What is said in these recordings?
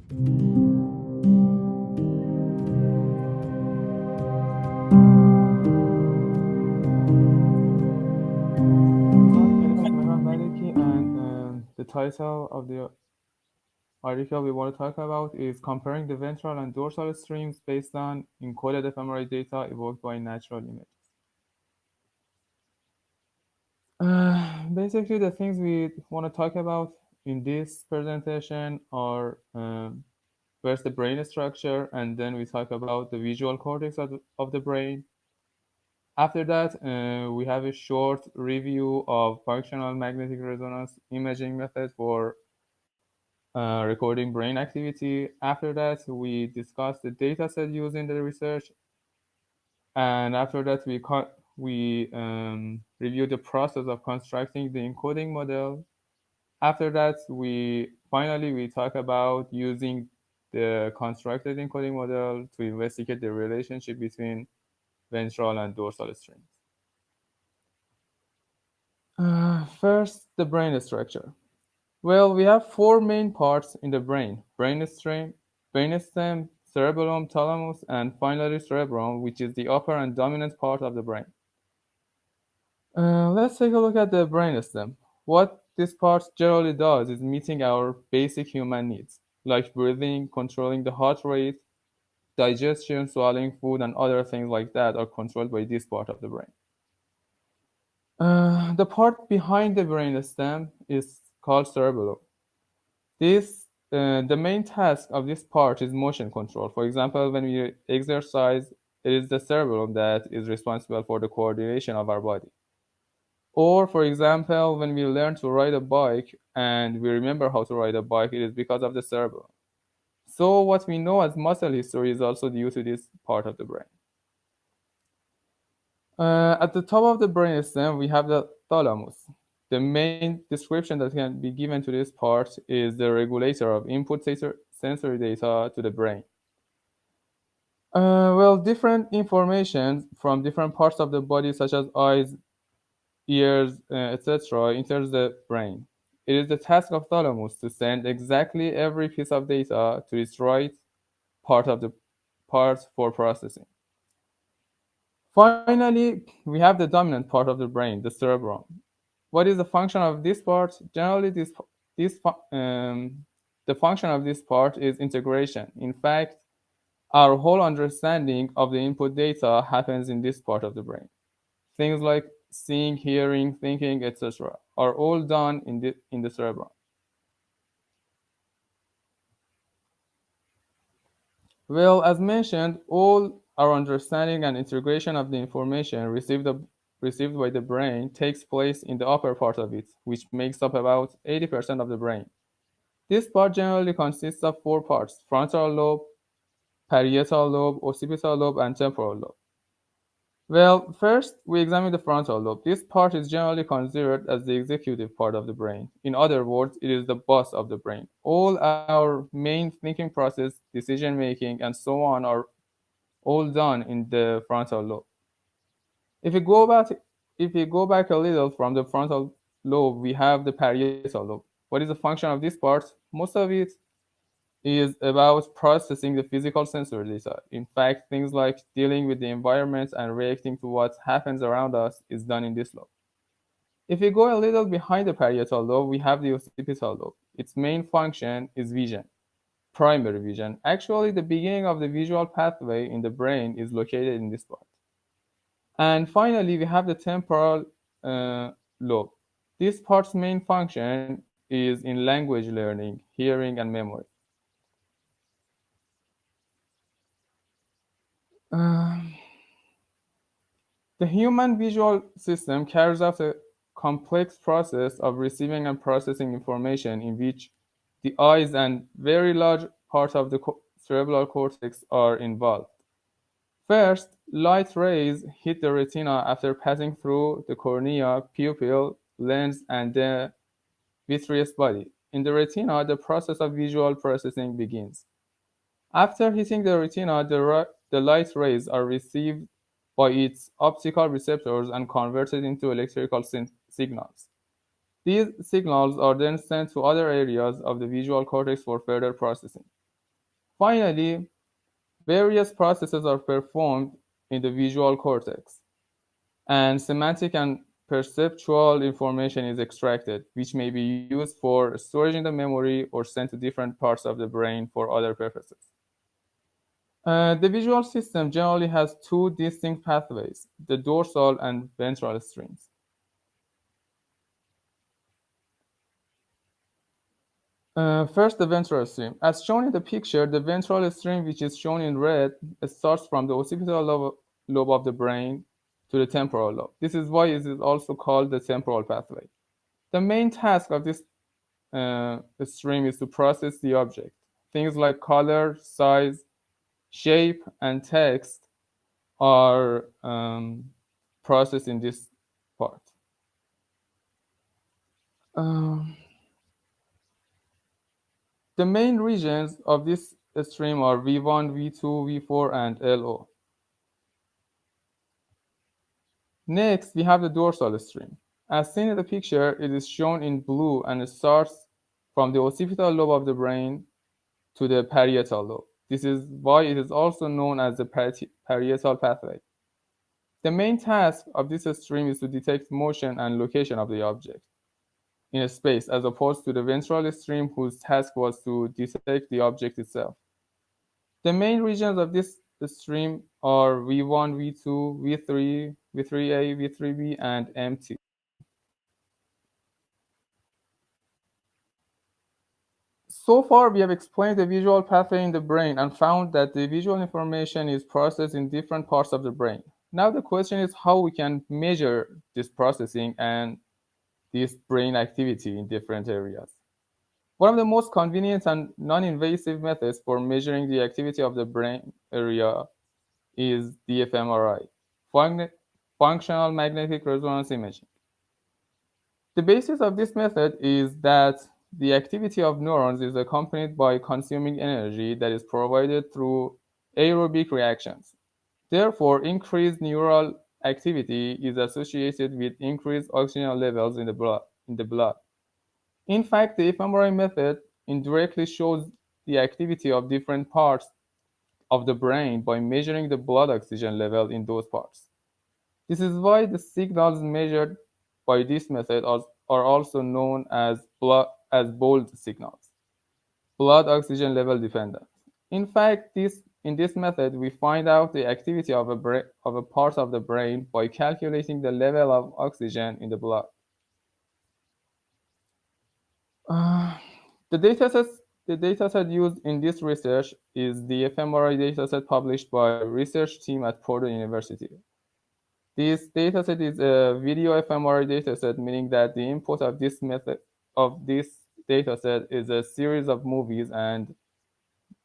My name is Mehran Maleki, and the title of the article we want to talk about is comparing the ventral and dorsal streams based on encoded fMRI data evoked by natural images. Basically, the things we want to talk about in this presentation are first the brain structure, and then we talk about the visual cortex of the brain. After that, we have a short review of functional magnetic resonance imaging method for recording brain activity. After that, we discuss the data set used in the research, and after that, we review the process of constructing the encoding model. After that, we talk about using the constructed encoding model to investigate the relationship between ventral and dorsal streams. First, the brain structure. Well, we have four main parts in the brain: brainstem, cerebellum, thalamus, and finally cerebrum, which is the upper and dominant part of the brain. Let's take a look at the brainstem. What this part generally does is meeting our basic human needs, like breathing, controlling the heart rate, digestion, swallowing food, and other things like that are controlled by this part of the brain. The part behind the brainstem is called cerebellum. The main task of this part is motion control. For example, when we exercise, it is the cerebellum that is responsible for the coordination of our body. Or, for example, when we learn to ride a bike and we remember how to ride a bike, it is because of the cerebellum. So, what we know as muscle history is also due to this part of the brain. At the top of the brainstem, we have the thalamus. The main description that can be given to this part is the regulator of input sensory data to the brain. Well, different information from different parts of the body, such as eyes, ears, etc., enters the brain. It is the task of thalamus to send exactly every piece of data to its right part of the part for processing. Finally, we have the dominant part of the brain, the cerebrum. What is the function of this part? Generally, this the function of this part is integration. In fact, our whole understanding of the input data happens in this part of the brain. Things like seeing, hearing, thinking, etc., are all done in the cerebrum. Well, as mentioned, all our understanding and integration of the information received by the brain takes place in the upper part of it, which makes up about 80% of the brain. This part generally consists of four parts: frontal lobe, parietal lobe, occipital lobe, and temporal lobe. Well, first, we examine the frontal lobe. This part is generally considered as the executive part of the brain. In other words, it is the boss of the brain. All our main thinking process, decision making, and so on are all done in the frontal lobe. If we go back, if we go back a little from the frontal lobe, we have the parietal lobe. What is the function of this part? Most of it is about processing the physical sensory data. In fact, things like dealing with the environment and reacting to what happens around us is done in this lobe. If we go a little behind the parietal lobe, we have the occipital lobe. Its main function is vision, primary vision. Actually, the beginning of the visual pathway in the brain is located in this part. And finally, we have the temporal lobe. This part's main function is in language learning, hearing, and memory. Uh, The human visual system carries out a complex process of receiving and processing information in which the eyes and very large part of the cerebral cortex are involved. First, light rays hit the retina after passing through the cornea, pupil, lens, and the vitreous body. In the retina, the process of visual processing begins. After hitting the retina, the light rays are received by its optical receptors and converted into electrical signals. These signals are then sent to other areas of the visual cortex for further processing. Finally, various processes are performed in the visual cortex, and semantic and perceptual information is extracted, which may be used for storage in the memory or sent to different parts of the brain for other purposes. The visual system generally has two distinct pathways, the dorsal and ventral streams. First, the ventral stream. As shown in the picture, the ventral stream, which is shown in red, starts from the occipital lobe of the brain to the temporal lobe. This is why it is also called the temporal pathway. The main task of this stream is to process the object. Things like color, size, shape, and text are processed in this part. Um, the main regions of this stream are V1, V2, V4, and LO. Next, we have the dorsal stream. As seen in the picture, it is shown in blue and it starts from the occipital lobe of the brain to the parietal lobe. This is why it is also known as the parietal pathway. The main task of this stream is to detect motion and location of the object in a space, as opposed to the ventral stream, whose task was to detect the object itself. The main regions of this stream are V1, V2, V3, V3A, V3B, and MT. So far, we have explained the visual pathway in the brain and found that the visual information is processed in different parts of the brain. Now the question is how we can measure this processing and this brain activity in different areas. One of the most convenient and non-invasive methods for measuring the activity of the brain area is the fMRI, functional magnetic resonance imaging. The basis of this method is that the activity of neurons is accompanied by consuming energy that is provided through aerobic reactions. Therefore, increased neural activity is associated with increased oxygen levels in the blood. In fact, the fMRI method indirectly shows the activity of different parts of the brain by measuring the blood oxygen level in those parts. This is why the signals measured by this method are also known as BOLD signals, blood oxygen level dependent. In fact, in this method, we find out the activity of a part of the brain by calculating the level of oxygen in the blood. Uh, the dataset the dataset used in this research is the fMRI dataset published by a research team at Porto University. This dataset is a video fMRI dataset, meaning that the input of this dataset is a series of movies and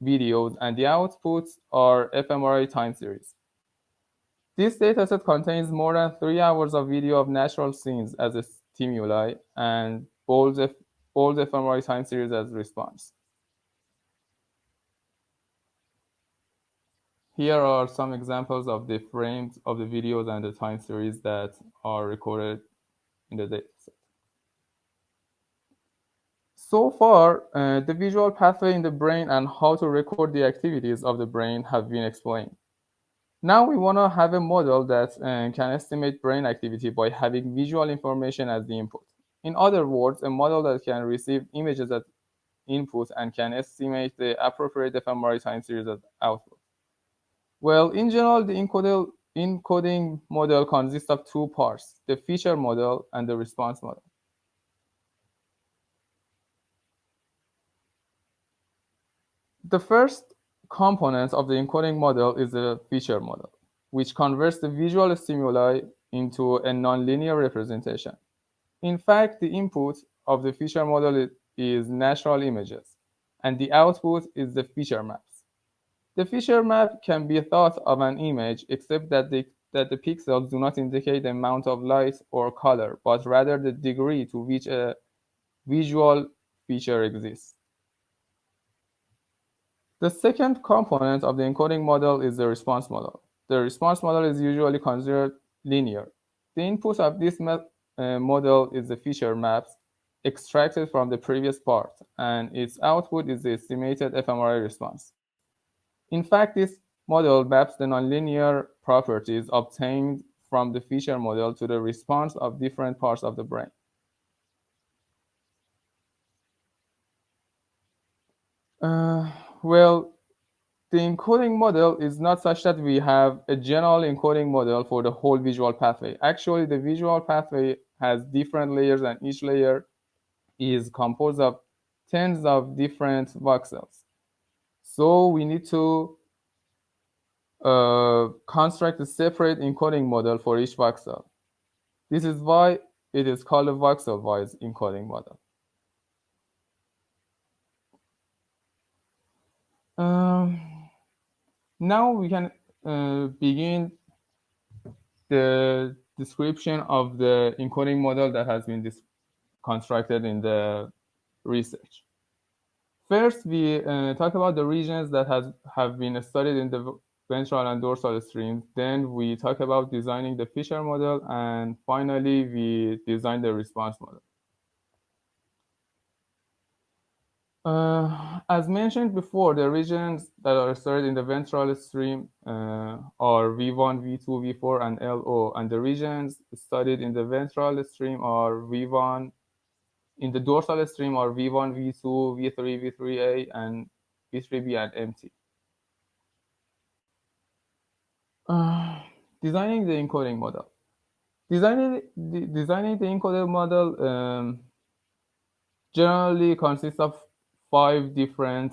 videos, and the outputs are fMRI time series. This dataset contains more than 3 hours of video of natural scenes as a stimuli and bold fMRI time series as response. Here are some examples of the frames of the videos and the time series that are recorded in the dataset. So far, the visual pathway in the brain and how to record the activities of the brain have been explained. Now we want to have a model that can estimate brain activity by having visual information as the input. In other words, a model that can receive images as input and can estimate the appropriate fMRI time series as output. Well, in general, the encoding model consists of two parts, the feature model and the response model. The first component of the encoding model is the feature model, which converts the visual stimuli into a nonlinear representation. In fact, the input of the feature model is natural images, and the output is the feature maps. The feature map can be thought of an image, except that the pixels do not indicate the amount of light or color, but rather the degree to which a visual feature exists. The second component of the encoding model is the response model. The response model is usually considered linear. The input of this model is the feature maps extracted from the previous part, and its output is the estimated fMRI response. In fact, this model maps the nonlinear properties obtained from the feature model to the response of different parts of the brain. Well, the encoding model is not such that we have a general encoding model for the whole visual pathway. Actually, the visual pathway has different layers, and each layer is composed of tens of different voxels. So we need to construct a separate encoding model for each voxel. This is why it is called a voxel-wise encoding model. Um, Now we can begin the description of the encoding model that has been constructed in the research. First, we talk about the regions that have been studied in the ventral and dorsal streams. Then we talk about designing the feature model, and finally we design the response model. As mentioned before, the regions that are studied in the ventral stream are V1, V2, V4, and LO, and the regions studied in the ventral stream are V1, in the dorsal stream are V1, V2, V3, V3A, and V3B and MT. Uh, Designing the encoding model. Designing the encoding model generally consists of 5 different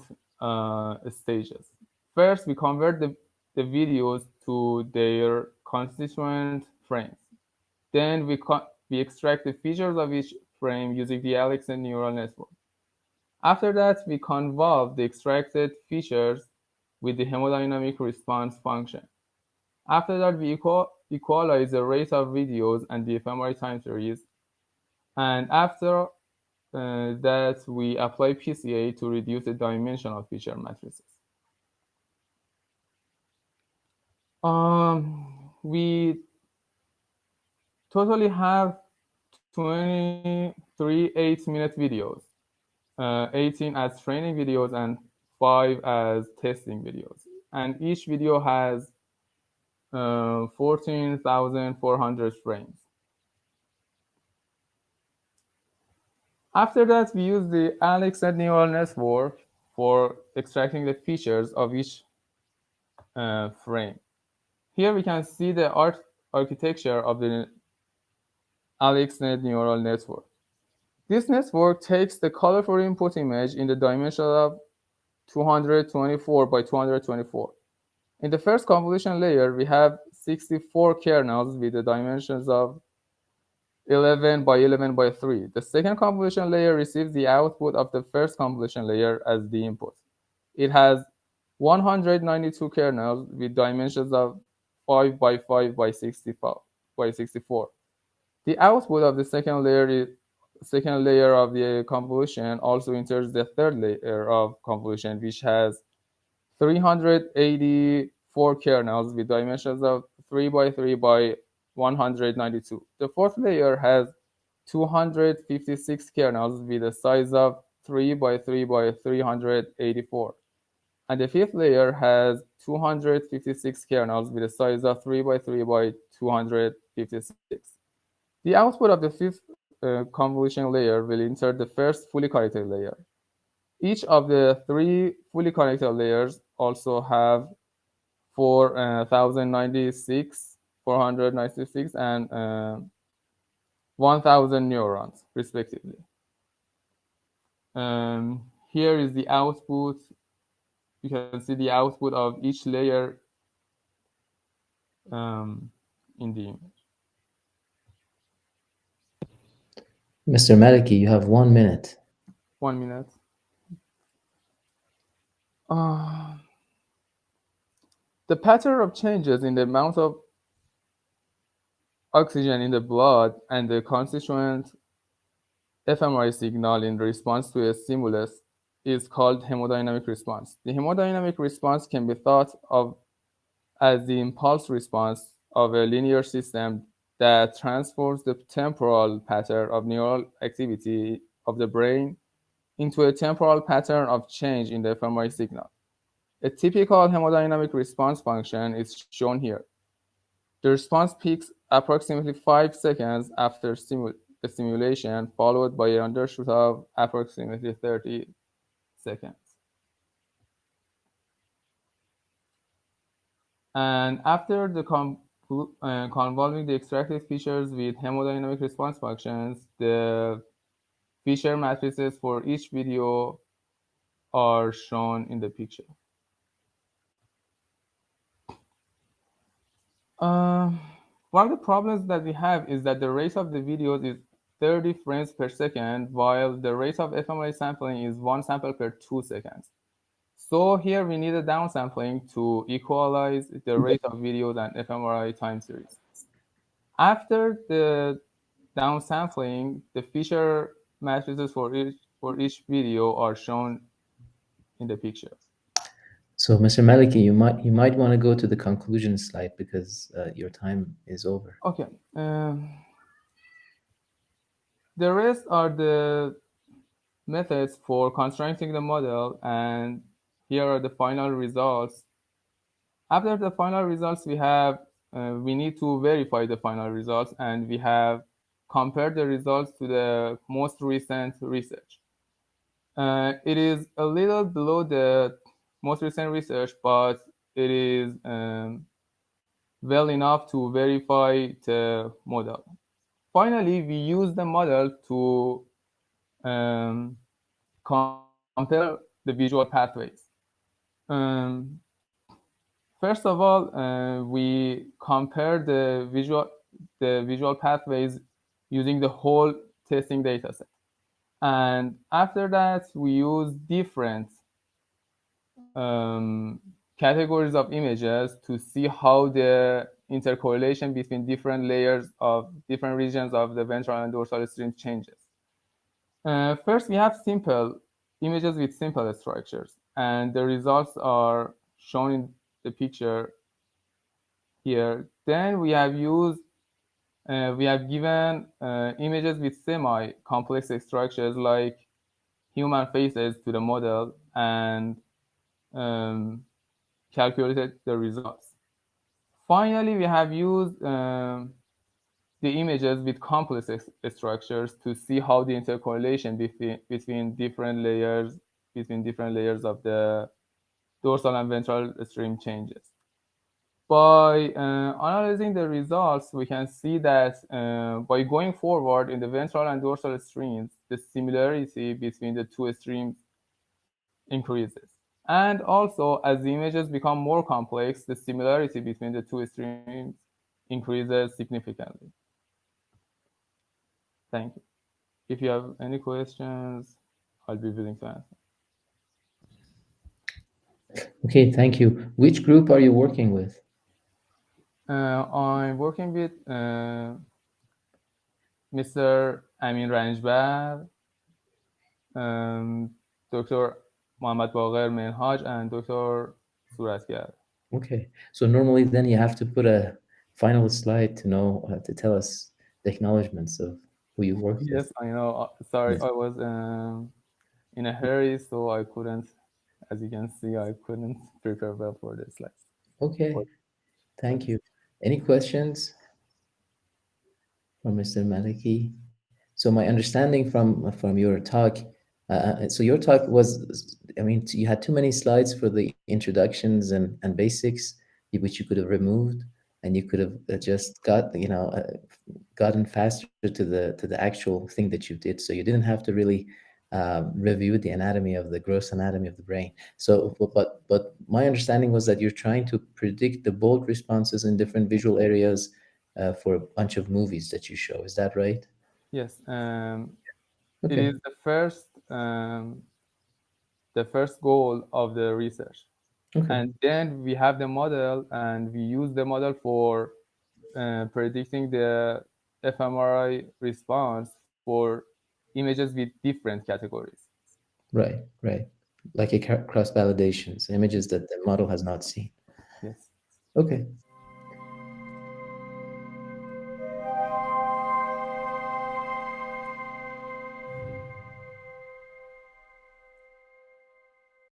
stages. First, we convert the videos to their constituent frames. Then we extract the features of each frame using the Alex and neural network. After that, we convolve the extracted features with the hemodynamic response function. After that, we equalize the rate of videos and the fMRI time series. And after that, we apply PCA to reduce the dimensional feature matrices. We totally have 23 8-minute videos, 18 as training videos and 5 as testing videos. And each video has 14,400 frames. After that, we use the Alex neural network for extracting the features of each frame. Here we can see the architecture of the AlexNet neural network. This network takes the colorful input image in the dimension of 224 by 224. In the first convolution layer, we have 64 kernels with the dimensions of 11 by 11 by 3. The second convolution layer receives the output of the first convolution layer as the input. It has 192 kernels with dimensions of 5 by 5 by 64. The output of the second layer of the convolution also enters the third layer of convolution, which has 384 kernels with dimensions of 3 by 3 by 192. The fourth layer has 256 kernels with a size of 3 by 3 by 384. And the fifth layer has 256 kernels with a size of 3 by 3 by 256. The output of the fifth convolution layer will enter the first fully connected layer. Each of the 3 fully connected layers also have 4,096, 496, and 1,000 neurons, respectively. Here is the output. You can see the output of each layer in the image. Mr. Maleki, you have 1 minute. 1 minute. The pattern of changes in the amount of oxygen in the blood and the constituent fMRI signal in response to a stimulus is called hemodynamic response. The hemodynamic response can be thought of as the impulse response of a linear system that transforms the temporal pattern of neural activity of the brain into a temporal pattern of change in the fMRI signal. A typical hemodynamic response function is shown here. The response peaks approximately 5 seconds after stimulation, followed by an undershoot of approximately 30 seconds. And after the convolving the extracted features with hemodynamic response functions, the feature matrices for each video are shown in the picture. Uh, One of the problems that we have is that the rate of the videos is 30 frames per second, while the rate of fMRI sampling is 1 sample per 2 seconds. So here we need a downsampling to equalize the rate of videos and fMRI time series. After the downsampling, the feature matrices for each video are shown in the picture. So, Mr. Maliki, you might want to go to the conclusion slide because your time is over. Okay. The rest are the methods for constructing the model, and here are the final results. After the final results, we need to verify the final results, and we have compared the results to the most recent research. It is a little below the most recent research, but it is well enough to verify the model. Finally, we use the model to um, compare the visual pathways. Um, First of all, we compare the visual pathways using the whole testing dataset. And after that, we use different categories of images to see how the intercorrelation between different layers of different regions of the ventral and dorsal stream changes. First, we have simple images with simple structures, and the results are shown in the picture here. Then we have given images with semi-complex structures like human faces to the model and um, calculated the results. Finally, we have used the images with complex structures to see how the intercorrelation between different layers of the dorsal and ventral stream changes. By analyzing the results, we can see that by going forward in the ventral and dorsal streams, the similarity between the two streams increases. And also, as the images become more complex, the similarity between the two streams increases significantly. Thank you. If you have any questions, I'll be willing to answer. Okay, thank you. Which group are you working with? I'm working with Mr. Amin Ranjbar, Dr. Mohammad Bagher Menhaj, and Dr. Suratgar. Okay, so normally then you have to put a final slide to know to tell us the acknowledgements of who you worked with. Yes, I know. Sorry, Yes. I was in a hurry, so I couldn't, as you can see, I couldn't prepare well for the slides. Okay, For thank slides. you. Any questions from Mr. Maliki? So my understanding from your talk, so your talk was, I mean, you had too many slides for the introductions and basics, which you could have removed, and you could have just gotten faster to the actual thing that you did. So you didn't have to really review the anatomy of the gross anatomy of the brain. So, but my understanding was that you're trying to predict the bold responses in different visual areas for a bunch of movies that you show. Is that right? Yes, it Okay. is the first goal of the research. Okay. And then we have the model, and we use the model for predicting the fMRI response for images with different categories. Right. Right. Like a cross validations, images that the model has not seen. Yes. Okay.